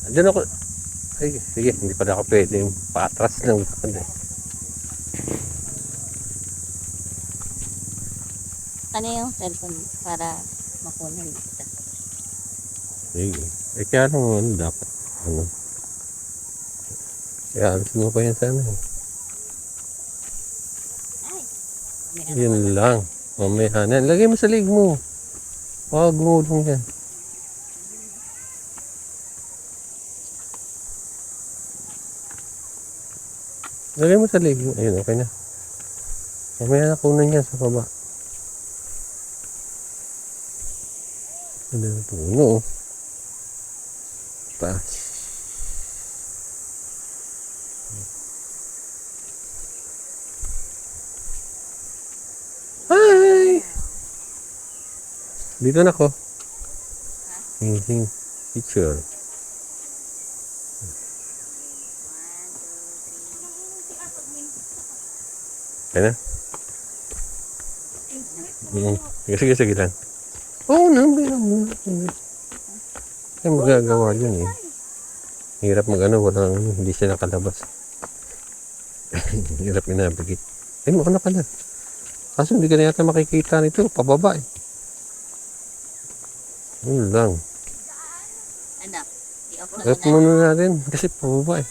Diyan ako. Ay, sige, hindi pala ako pwede yung patras ng lakad eh. Ano yung cellphone para makunan kita? Sige. Eh, kaya lang ano dapat. Ano? Kaya alisin mo pa yan sana eh. Ay, may ano Yun pala. lang. Mamaya na. Lagay mo sa leg mo. Huwag gumulong yan. Lagay mo sa leg mo. Ayun, okay na. Mamaya na kunan yan sa baba. Ano yung puno? Taas. Hi! Dito na ko. Hing picture. Kaya na? Sige lang. Oo, bilang mo. Ay, magagawa yun eh. Hirap mag-ano, hindi siya nakalabas. Hirap i-navigate. Ay, mauna ka na. Kaso hindi ka na yata makikita nito, pababa eh. Yun lang. Anak, i-off na Off muna natin, kasi pababa eh.